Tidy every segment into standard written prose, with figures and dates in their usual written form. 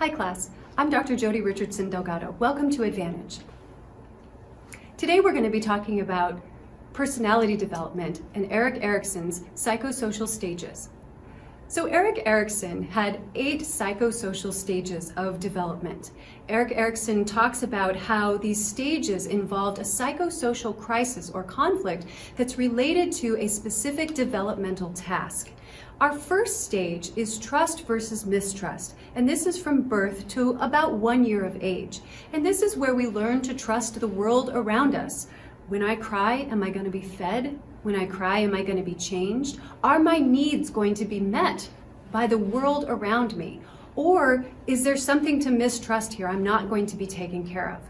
Hi class, I'm Dr. Jody Richardson Delgado. Welcome to Advantage. Today we're going to be talking about personality development and Erickson's psychosocial stages. So Erickson had 8 psychosocial stages of development. Erickson talks about how these stages involved a psychosocial crisis or conflict that's related to a specific developmental task. Our first stage is trust versus mistrust, and this is from birth to about 1 year of age. And this is where we learn to trust the world around us. When I cry, am I going to be fed? When I cry, am I going to be changed? Are my needs going to be met by the world around me? Or is there something to mistrust here I'm not going to be taken care of?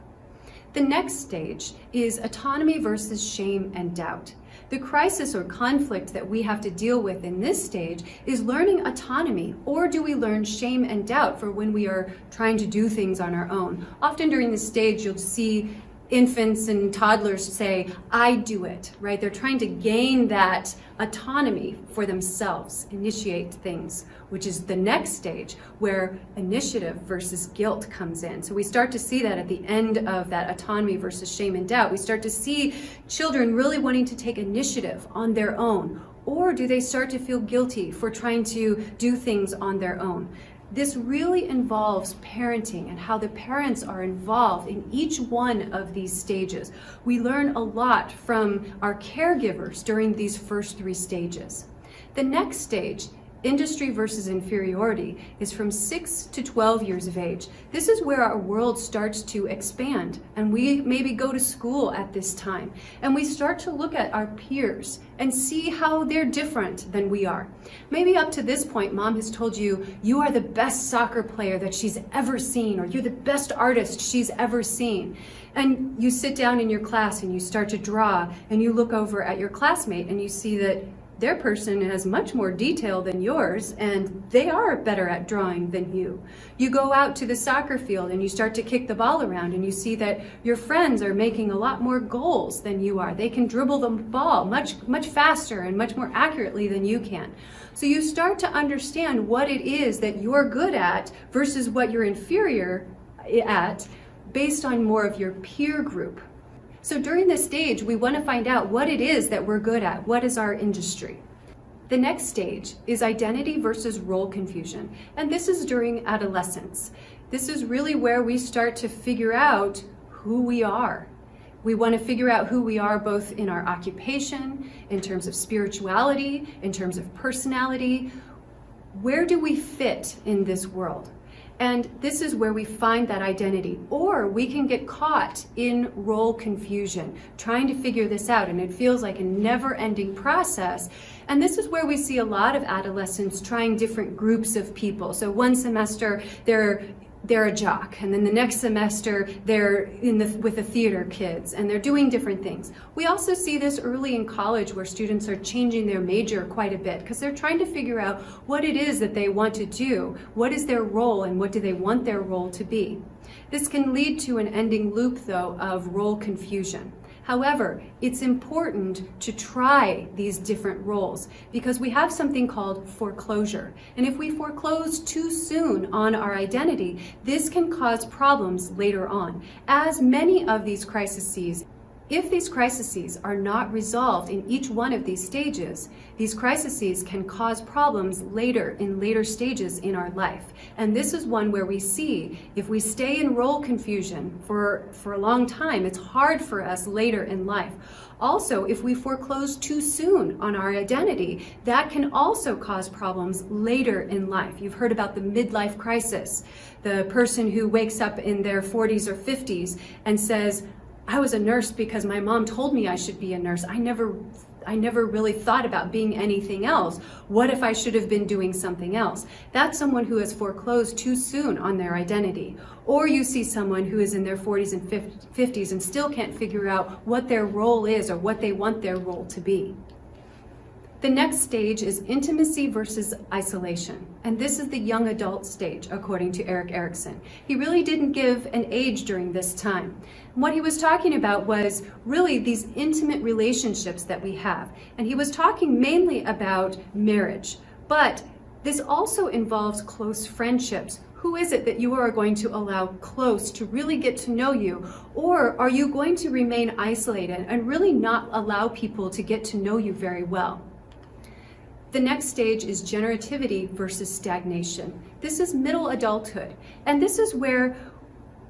The next stage is autonomy versus shame and doubt. The crisis or conflict that we have to deal with in this stage is learning autonomy, or do we learn shame and doubt for when we are trying to do things on our own? Often during this stage, you'll see infants and toddlers say, I do it, right? They're trying to gain that autonomy for themselves, initiate things, which is the next stage where initiative versus guilt comes in. So we start to see that at the end of that autonomy versus shame and doubt. We start to see children really wanting to take initiative on their own, or do they start to feel guilty for trying to do things on their own? This really involves parenting and how the parents are involved in each one of these stages. We learn a lot from our caregivers during these first 3 stages. The next stage, industry versus inferiority, is from 6 to 12 years of age. This is where our world starts to expand, and we maybe go to school at this time, and we start to look at our peers and see how they're different than we are. Maybe up to this point, mom has told you, you are the best soccer player that she's ever seen, or you're the best artist she's ever seen. And you sit down in your class and you start to draw, and you look over at your classmate and you see that their person has much more detail than yours, and they are better at drawing than you. You go out to the soccer field and you start to kick the ball around, and you see that your friends are making a lot more goals than you are. They can dribble the ball much faster and much more accurately than you can. So you start to understand what it is that you're good at versus what you're inferior at based on more of your peer group. So during this stage, we want to find out what it is that we're good at. What is our industry? The next stage is identity versus role confusion. And this is during adolescence. This is really where we start to figure out who we are. We want to figure out who we are both in our occupation, in terms of spirituality, in terms of personality. Where do we fit in this world? And this is where we find that identity, or we can get caught in role confusion, trying to figure this out, and it feels like a never-ending process. And this is where we see a lot of adolescents trying different groups of people. So one semester they're a jock, and then the next semester they're with the theater kids, and they're doing different things. We also see this early in college where students are changing their major quite a bit because they're trying to figure out what it is that they want to do, what is their role, and what do they want their role to be. This can lead to an ending loop, though, of role confusion. However, it's important to try these different roles because we have something called foreclosure. And if we foreclose too soon on our identity, this can cause problems later on. As many of these crises, if these crises are not resolved in each one of these stages, these crises can cause problems later in later stages in our life. And this is one where we see if we stay in role confusion for a long time, it's hard for us later in life. Also, if we foreclose too soon on our identity, that can also cause problems later in life. You've heard about the midlife crisis, the person who wakes up in their 40s or 50s and says, I was a nurse because my mom told me I should be a nurse. I never really thought about being anything else. What if I should have been doing something else? That's someone who has foreclosed too soon on their identity. Or you see someone who is in their 40s and 50s and still can't figure out what their role is or what they want their role to be. The next stage is intimacy versus isolation. And this is the young adult stage, according to Erickson. He really didn't give an age during this time. What he was talking about was really these intimate relationships that we have. And he was talking mainly about marriage. But This also involves close friendships. Who is it that you are going to allow close to really get to know you? Or are you going to remain isolated and really not allow people to get to know you very well? The next stage is generativity versus stagnation. This is middle adulthood. And this is where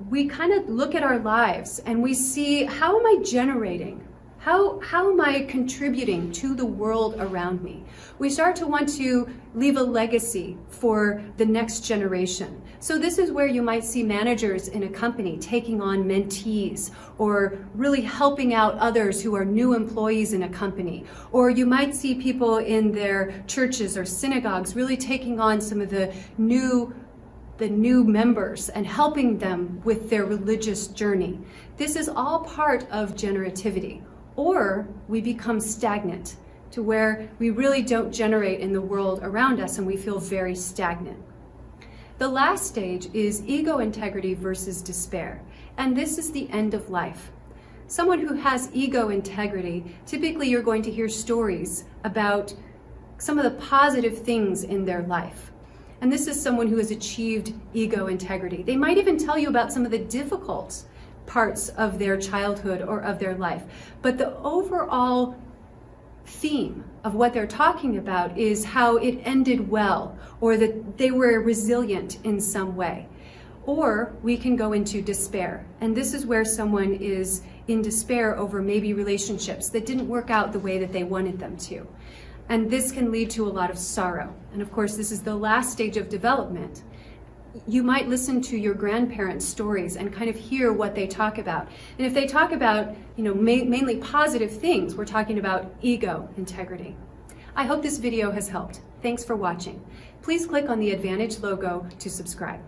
we kind of look at our lives and we see, how am I generating? How am I contributing to the world around me? We start to want to leave a legacy for the next generation. So this is where you might see managers in a company taking on mentees or really helping out others who are new employees in a company. Or you might see people in their churches or synagogues really taking on some of the new members and helping them with their religious journey. This is all part of generativity. Or we become stagnant to where we really don't generate in the world around us and we feel very stagnant. The last stage is ego integrity versus despair. And this is the end of life. Someone who has ego integrity, typically you're going to hear stories about some of the positive things in their life. And this is someone who has achieved ego integrity. They might even tell you about some of the difficult parts of their childhood or of their life. But the overall theme of what they're talking about is how it ended well, or that they were resilient in some way. Or we can go into despair. And this is where someone is in despair over maybe relationships that didn't work out the way that they wanted them to. And this can lead to a lot of sorrow. And of course, this is the last stage of development. You might listen to your grandparents' stories and kind of hear what they talk about. And if they talk about, mainly positive things, we're talking about ego integrity. I hope this video has helped. Thanks for watching. Please click on the Advantage logo to subscribe.